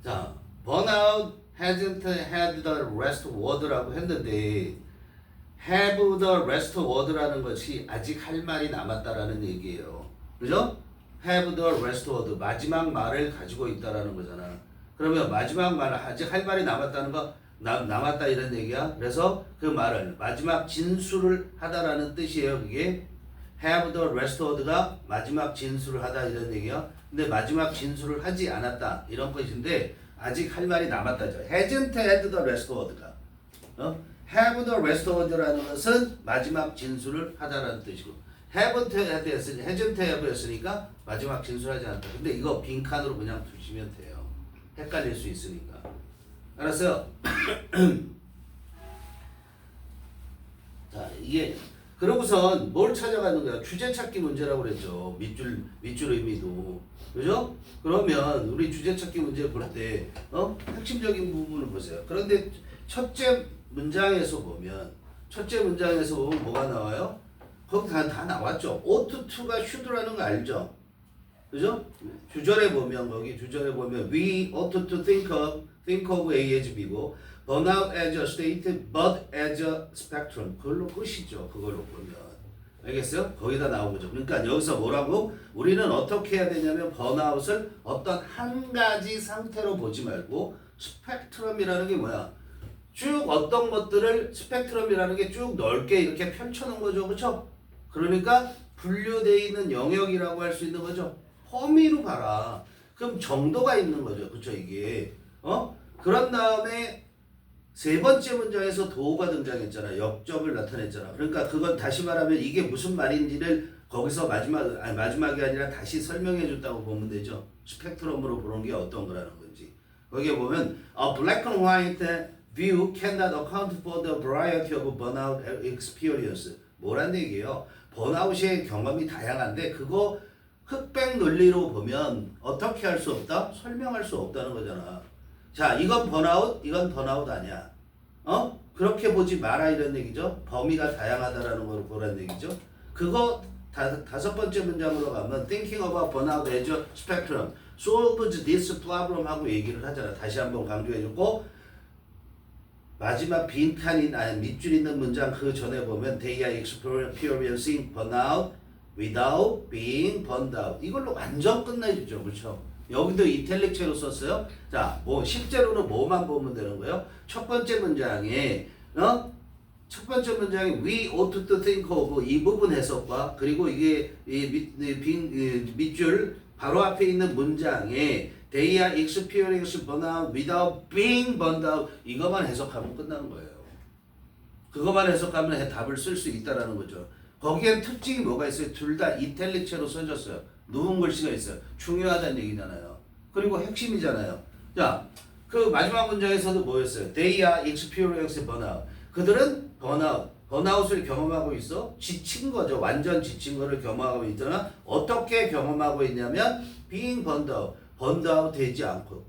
자, burnout hasn't had the rest word라고 했는데 have the rest word라는 것이 아직 할 말이 남았다라는 얘기예요. 그죠? have the rest word 마지막 말을 가지고 있다라는 거잖아. 그러면 마지막 말 아직 할 말이 남았다는 거 남았다 이런 얘기야. 그래서 그 말을 마지막 진술을 하다라는 뜻이에요. 그게 have the rest word가 마지막 진술을 하다 이런 얘기야. 근데 마지막 진술을 하지 않았다 이런 것인데 아직 할 말이 남았다죠. hasn't had the rest word가 have the rest word라는 것은 마지막 진술을 하다라는 뜻이고 haven't had hasn't have였으니까 마지막 진술하지 않았다. 근데 이거 빈칸으로 그냥 두시면 돼요. 헷갈릴 수 있으니까. 알았어요? 자, 이게 그러고선 뭘 찾아가는 거야? 주제 찾기 문제라고 그랬죠. 밑줄 의미도. 그죠? 그러면 우리 주제 찾기 문제 볼 때, 핵심적인 부분을 보세요. 그런데 첫째 문장에서 보면 뭐가 나와요? 거기 다 나왔죠. ought to가 should라는 거 알죠? 그죠? 주절에 보면 we ought to think of A as B고 burnout as a state, but as a spectrum. 그걸로 끝이죠. 그걸로 보면. 알겠어요? 거기다 나온 거죠. 그러니까 여기서 뭐라고? 우리는 어떻게 해야 되냐면 번아웃을 어떤 한 가지 상태로 보지 말고 스펙트럼이라는 게 뭐야? 쭉 어떤 것들을 스펙트럼이라는 게 쭉 넓게 이렇게 펼쳐놓은 거죠. 그렇죠? 그러니까 분류되어 있는 영역이라고 할 수 있는 거죠. 범위로 봐라. 그럼 정도가 있는 거죠. 그렇죠? 이게. 그런 다음에 세 번째 문장에서 도가 등장했잖아. 역접을 나타냈잖아. 그러니까 그건 다시 말하면 이게 무슨 말인지를 거기서 마지막이 아니라 다시 설명해 줬다고 보면 되죠. 스펙트럼으로 보는 게 어떤 거라는 건지. 거기에 보면 a black and white view cannot account for the variety of burnout experience. 뭐란 얘기예요? 번아웃의 경험이 다양한데 그거 흑백 논리로 보면 어떻게 할 수 없다? 설명할 수 없다는 거잖아. 자, 이건 번아웃 아니야. 그렇게 보지 마라 이런 얘기죠. 범위가 다양하다라는 걸 보라는 얘기죠. 그거 다섯 번째 문장으로 가면 thinking about burnout as a spectrum solves this problem 하고 얘기를 하잖아. 다시 한번 강조해주고 마지막 빈칸이 밑줄 있는 문장 그 전에 보면 they are experiencing burnout without being burned out. 이걸로 완전 끝내주죠. 그렇죠? 여기도 이탈릭체로 썼어요. 자, 실제로는 뭐만 보면 되는 거예요? 첫 번째 문장에 we ought to think of 이 부분 해석과 그리고 이게 밑줄 바로 앞에 있는 문장에 they are experiencing burnout without being burned out 이것만 해석하면 끝나는 거예요. 그것만 해석하면 답을 쓸 수 있다라는 거죠. 거기엔 특징이 뭐가 있어요? 둘 다 이탈릭체로 써졌어요. 누운 글씨가 있어요. 중요하다는 얘기잖아요. 그리고 핵심이잖아요. 자, 그 마지막 문장에서도 뭐였어요? They are experiencing burnout. 그들은 번아웃을 경험하고 있어. 지친 거죠. 완전 지친 거를 경험하고 있잖아. 어떻게 경험하고 있냐면 being burned out 되지 않고.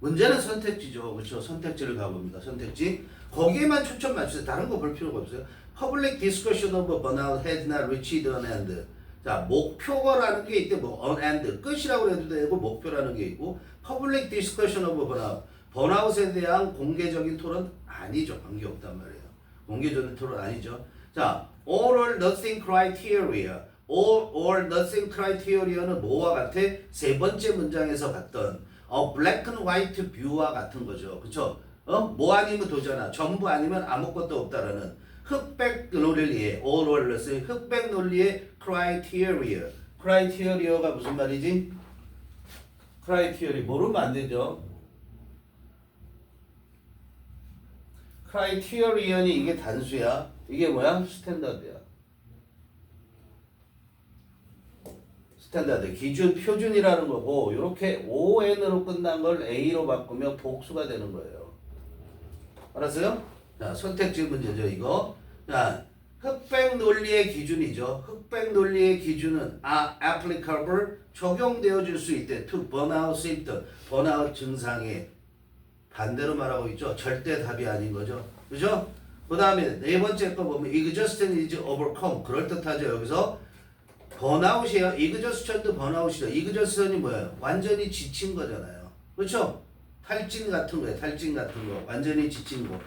문제는 선택지죠. 그렇죠? 선택지를 가봅니다. 선택지. 거기에만 초점 맞추세요. 다른 거 볼 필요가 없어요. Public discussion of burnout has not reached an end. 자, 목표라는 게 있대. an end. 끝이라고 해도 되고 목표라는 게 있고 Public discussion of burnout. 번아웃에 대한 공개적인 토론 아니죠. 관계없단 말이에요. 공개적인 토론 아니죠. 자, all or nothing criteria. all or nothing criteria는 뭐와 같아? 세 번째 문장에서 봤던 black and white view와 같은 거죠. 그쵸? 뭐 아니면 도잖아. 전부 아니면 아무것도 없다라는 흑백 논리의 all or nothing 흑백 논리의 criteria가 무슨 말이지? criteria 모르면 안 되죠. 크라이티어리언이 이게 단수야. 이게 뭐야? 스탠다드야. 스탠다드. 기준, 표준이라는 거고 이렇게 ON으로 끝난 걸 A로 바꾸면 복수가 되는 거예요. 알았어요? 자, 선택지 문제죠, 이거. 자, 흑백 논리의 기준이죠. 흑백 논리의 기준은 applicable 적용되어질 수 있대. to burnout symptom, 번아웃 증상에 반대로 말하고 있죠. 절대 답이 아닌 거죠. 그죠? 그 다음에 네 번째 거 보면 exhaustion is overcome. 그럴듯하죠. 여기서 번아웃이에요. exhaustion도 번아웃이죠. exhaustion이 뭐예요? 완전히 지친 거잖아요. 그렇죠? 탈진 같은 거야. 탈진 같은 거. 완전히 지친 거.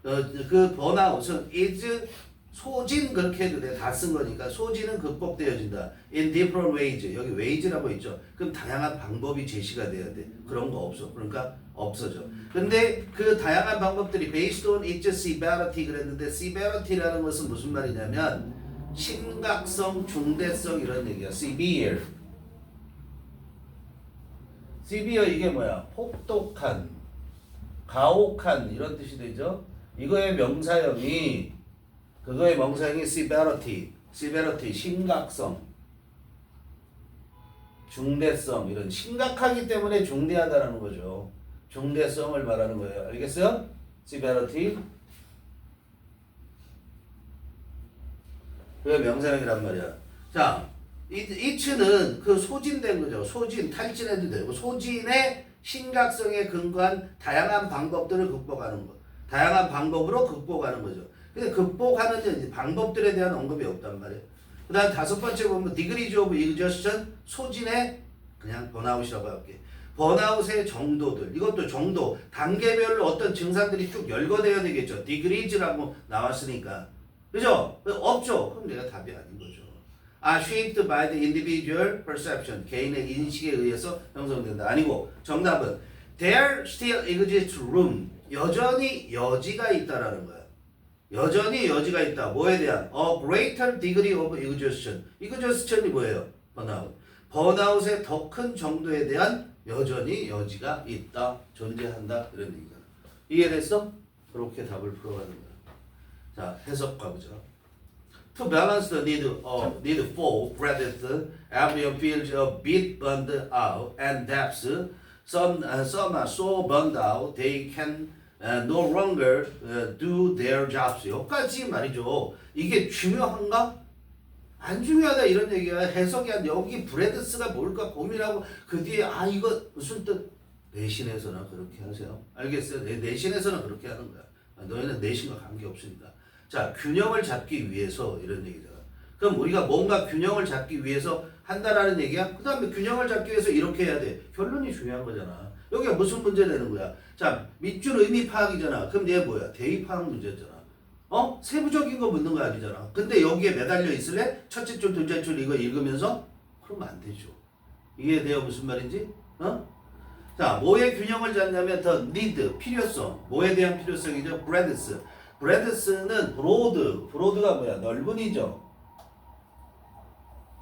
그 번아웃은 is 소진 그렇게 해도 돼. 다 쓴 거니까 소진은 극복되어진다. in different ways. 여기 ways라고 있죠. 그럼 다양한 방법이 제시가 돼야 돼. 그런 거 없어. 그러니까 없어져. 근데 그 다양한 방법들이 based on its severity 그랬는데 severity라는 것은 무슨 말이냐면 심각성, 중대성 이런 얘기야. severe. severe 이게 뭐야? 혹독한, 가혹한 이런 뜻이 되죠. 이거의 명사형이 그거의 명사형이 severity, 심각성, 중대성 이런 심각하기 때문에 중대하다라는 거죠. 중대성을 말하는 거예요. 알겠어요? severity. 그게 명사형이란 말이야. 자, it는 그 소진된 거죠. 소진, 탈진해도 되고 소진의 심각성에 근거한 다양한 방법들을 극복하는 거. 다양한 방법으로 극복하는 거죠. 근데 극복하는 방법들에 대한 언급이 없단 말이에요. 그 다음 다섯 번째 보면 degrees of exhaustion, 소진의 그냥 번아웃이라고 할게. 번아웃의 정도들. 이것도 정도, 단계별로 어떤 증상들이 쭉 열거되어야 되겠죠. degrees라고 나왔으니까. 그죠? 없죠? 그럼 내가 답이 아닌 거죠. shaped by the individual perception. 개인의 인식에 의해서 형성된다. 아니고 정답은 there still exists room. 여전히 여지가 있다라는 거야. 여전히 여지가 있다. 뭐에 대한? A greater degree of exhaustion. exhaustion이 뭐예요? 번아웃. 번아웃의 더 큰 정도에 대한 여전히 여지가 있다. 존재한다. 이런 얘기잖아. 이해됐어? 그렇게 답을 풀어가는 거야. 자, 해석 가보자. To balance the need for breadth, everyone feels a bit burned out, and depth. Some are so burned out they can no longer do their jobs. 여기까지 말이죠. 이게 중요한가? 안 중요하다 이런 얘기야. 해석이 안 여기 브레드스가 뭘까 고민하고 그 뒤에 이거 무슨 뜻? 내신에서나 그렇게 하세요. 알겠어요? 내신에서는 그렇게 하는 거야. 너희는 내신과 관계없으니까. 자, 균형을 잡기 위해서 이런 얘기잖아. 그럼 우리가 뭔가 균형을 잡기 위해서 한다라는 얘기야? 그 다음에 균형을 잡기 위해서 이렇게 해야 돼. 결론이 중요한 거잖아. 여기가 무슨 문제 내는 거야? 자, 밑줄 의미 파악이잖아. 그럼 얘 뭐야? 대의 파악 문제였잖아. 세부적인 거 묻는 거 아니잖아. 근데 여기에 매달려 있을래? 첫째 줄, 둘째 줄 이거 읽으면서? 그러면 안 되죠. 이해돼요? 무슨 말인지? 자, 뭐의 균형을 잡냐면 더 need, 필요성. 뭐에 대한 필요성이죠? breadth. breadth는 broad가 뭐야? 넓은이죠.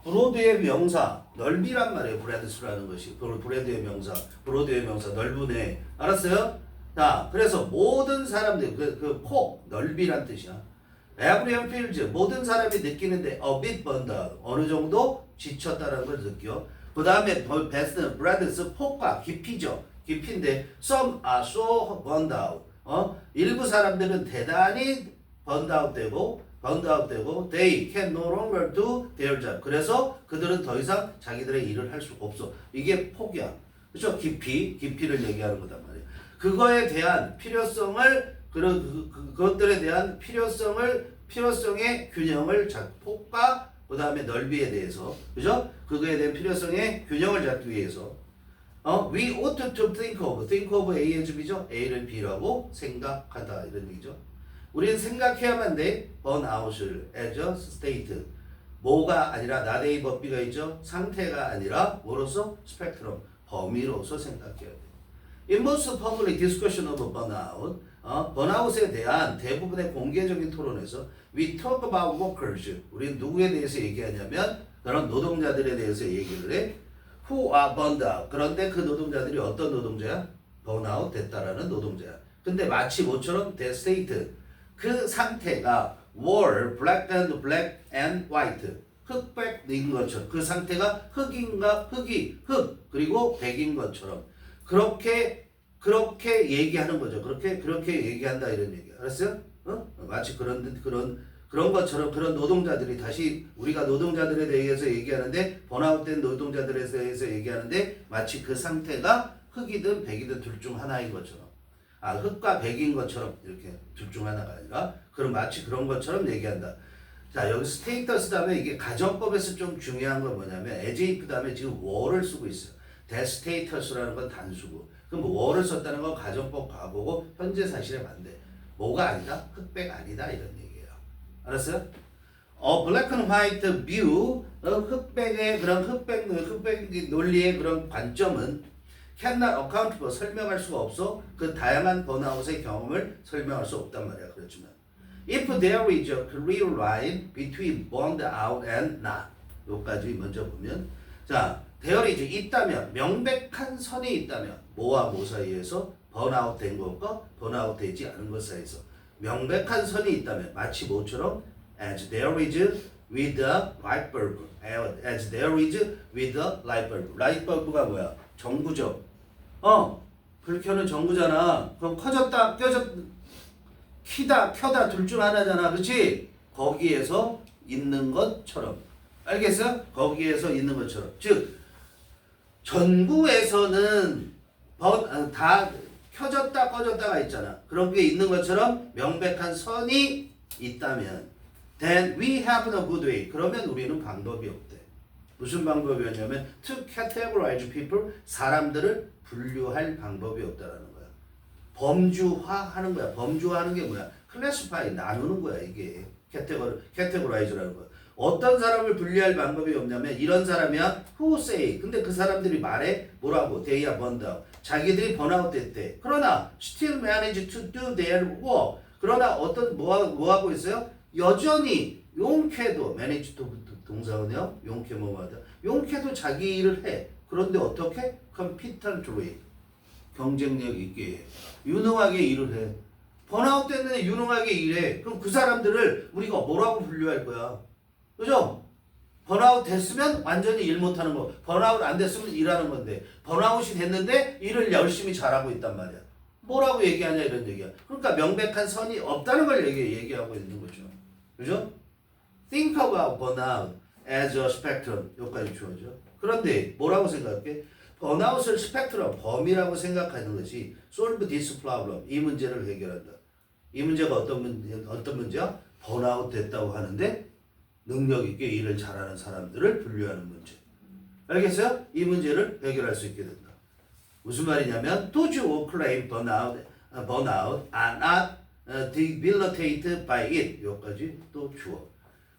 브로드의 명사, 넓이란 말이에요. breadth라는 것이. 브로드의 명사, 넓은애. 알았어요? 자, 그래서 모든 사람들, 그 폭, 넓이란 뜻이야. everyone feels, 모든 사람이 느끼는데 a bit burned out, 어느 정도 지쳤다는 걸 느껴. 그 다음에 베스트는 breadth, 폭과 깊이죠. 깊이인데 some are so burned out. 일부 사람들은 대단히 burned out 되고 they can no longer do their job. 그래서 그들은 더 이상 자기들의 일을 할 수가 없어. 이게 폭이야. 그렇죠? 깊이를 얘기하는 거단 말이야. 그거에 대한 필요성을 그것들에 대한 필요성의 균형을 폭과 그 다음에 넓이에 대해서, 그죠? 그거에 대한 필요성의 균형을 잡기 위해서 we ought to think of A as B죠? A를 B라고 생각하다 이런 얘기죠. 우리는 생각해야만 돼. burnout을 as a state. 뭐가 아니라 not A but B가 있죠. 상태가 아니라 뭐로서? 스펙트럼, 범위로서 생각해야 돼. In most public discussion of burnout, 번아웃에 대한 대부분의 공개적인 토론에서 we talk about workers. 우리는 누구에 대해서 얘기하냐면 그런 노동자들에 대해서 얘기를 해. Who are burned out. 그런데 그 노동자들이 어떤 노동자야? 번아웃 됐다라는 노동자야. 근데 마치 뭐처럼 the state. 그 상태가 were black and white. 흑백인 것처럼. 그 상태가 흑인가 흑 그리고 백인 것처럼. 그렇게 얘기하는 거죠. 그렇게 얘기한다 이런 얘기야. 알았어요? 마치 그런 것처럼 그런 노동자들이 다시 우리가 노동자들에 대해서 얘기하는데 번아웃된 노동자들에 대해서 얘기하는데 마치 그 상태가 흑이든 백이든 둘 중 하나인 것처럼. 흑과 백인 것처럼 이렇게 둘 중 하나가 아니라 마치 그런 것처럼 얘기한다. 자, 여기 스테이터스 다음에 이게 가정법에서 좀 중요한 건 뭐냐면 as if 다음에 지금 were를 쓰고 있어요. that status라는 건 단수고. 그럼 뭐를 썼다는 건 가정법 과거고 현재 사실에 반대. 뭐가 아니다? 흑백 아니다 이런 얘기예요. 알았어요? black and white view, 흑백의 그런 흑백 논리의 그런 관점은 cannot account for 설명할 수가 없어. 그 다양한 번아웃의 경험을 설명할 수 없단 말이야. 그렇지만 if there is a clear line between burned out and not, 요까지 먼저 보면 자 there is 있다면 명백한 선이 있다면 뭐와 뭐 사이에서 번아웃 된 것과 번아웃 되지 않은 것 사이에서 명백한 선이 있다면 마치 뭐처럼 as there is with the light bulb, as there is with the light bulb. light bulb가 뭐야? 전구죠. 불 켜는 전구잖아. 그럼 커졌다 켜다 둘 중 하나잖아. 그렇지? 거기에서 있는 것처럼. 알겠어? 거기에서 있는 것처럼. 즉 전구에서는 다 켜졌다 꺼졌다가 있잖아. 그런 게 있는 것처럼 명백한 선이 있다면 then we have no good way. 그러면 우리는 방법이 없대. 무슨 방법이었냐면 to categorize people, 사람들을 분류할 방법이 없다라는 거야. 범주화하는 거야. 범주화하는 게 뭐야? classify, 나누는 거야. 이게 categorize라는 거야. 어떤 사람을 분류할 방법이 없냐면 이런 사람이야 who say. 근데 그 사람들이 말해 뭐라고? They are burned out. 자기들이 번아웃 됐대. 그러나 still manage to do their work. 그러나 어떤 뭐 하고 있어요? 여전히 용케도 manage to 동사은요. 용케 뭐하다. 용케도 자기 일을 해. 그런데 어떻게? competently. 경쟁력 있게 해. 유능하게 일을 해. 번아웃 됐는데 유능하게 일해. 그럼 그 사람들을 우리가 뭐라고 분류할 거야? 그죠? 번아웃 됐으면 완전히 일 못하는 거. 번아웃 안 됐으면 일하는 건데. 번아웃이 됐는데 일을 열심히 잘하고 있단 말이야. 뭐라고 얘기하냐 이런 얘기야. 그러니까 명백한 선이 없다는 걸 얘기하고 있는 거죠. 그죠? Think about burnout as a spectrum. 여기까지 주어져. 그런데 뭐라고 생각해? 번아웃을 스펙트럼, 범위라고 생각하는 것이 solve this problem. 이 문제를 해결한다. 이 문제가 어떤 문제야? 번아웃 됐다고 하는데 능력 있게 일을 잘하는 사람들을 분류하는 문제. 알겠어요? 이 문제를 해결할 수 있게 된다. 무슨 말이냐면 those who claim burnout are not debilitated by it. 여기까지 또 주어.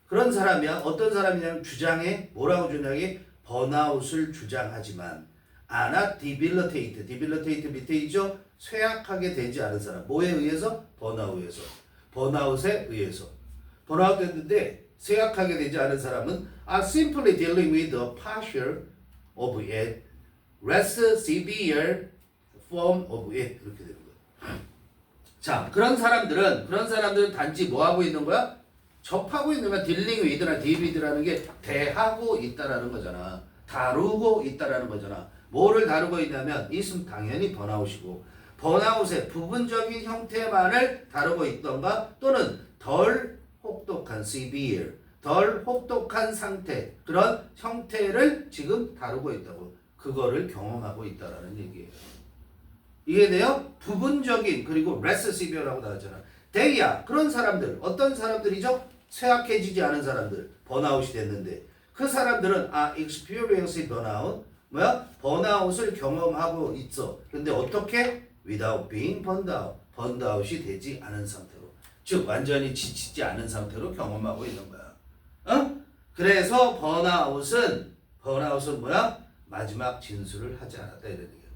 그런 사람이야. 어떤 사람이냐면 주장해. 뭐라고 주장해? 번아웃을 주장하지만 are not debilitated. debilitate 밑에 있죠? 쇠약하게 되지 않은 사람. 뭐에 의해서? 번아웃에서. 번아웃에 의해서. 번아웃 됐는데 쇠약하게 되지 않은 사람은 are simply dealing with a partial of it, less severe form of it. 이렇게 되는 거야. 자, 그런 사람들은 단지 뭐 하고 있는 거야? 접하고 있는 거야. dealing with나 deal with라는 게 대하고 있다라는 거잖아. 다루고 있다라는 거잖아. 뭐를 다루고 있냐면 있으면 당연히 번아웃이고 번아웃의 부분적인 형태만을 다루고 있던가 또는 덜 혹독한 severe, 덜 혹독한 상태 그런 형태를 지금 다루고 있다고 그거를 경험하고 있다라는 얘기예요. 이해돼요? 부분적인 그리고 less severe라고 나왔잖아. 대야 그런 사람들 어떤 사람들이죠? 쇠약해지지 않은 사람들 번아웃이 됐는데 그 사람들은 experience burnout 뭐야? 번아웃을 경험하고 있어. 근데 어떻게? without being burned out. 번아웃이 되지 않은 상태로. 즉 완전히 지치지 않은 상태로 경험하고 있는 거야. 그래서 번아웃은 뭐야? 마지막 진술을 하지 않았다 이런 얘기야.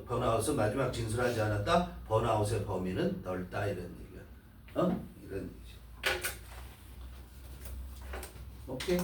번아웃은 마지막 진술하지 않았다. 번아웃의 범위는 넓다 이런 얘기야. 이런 얘기죠. 오케이.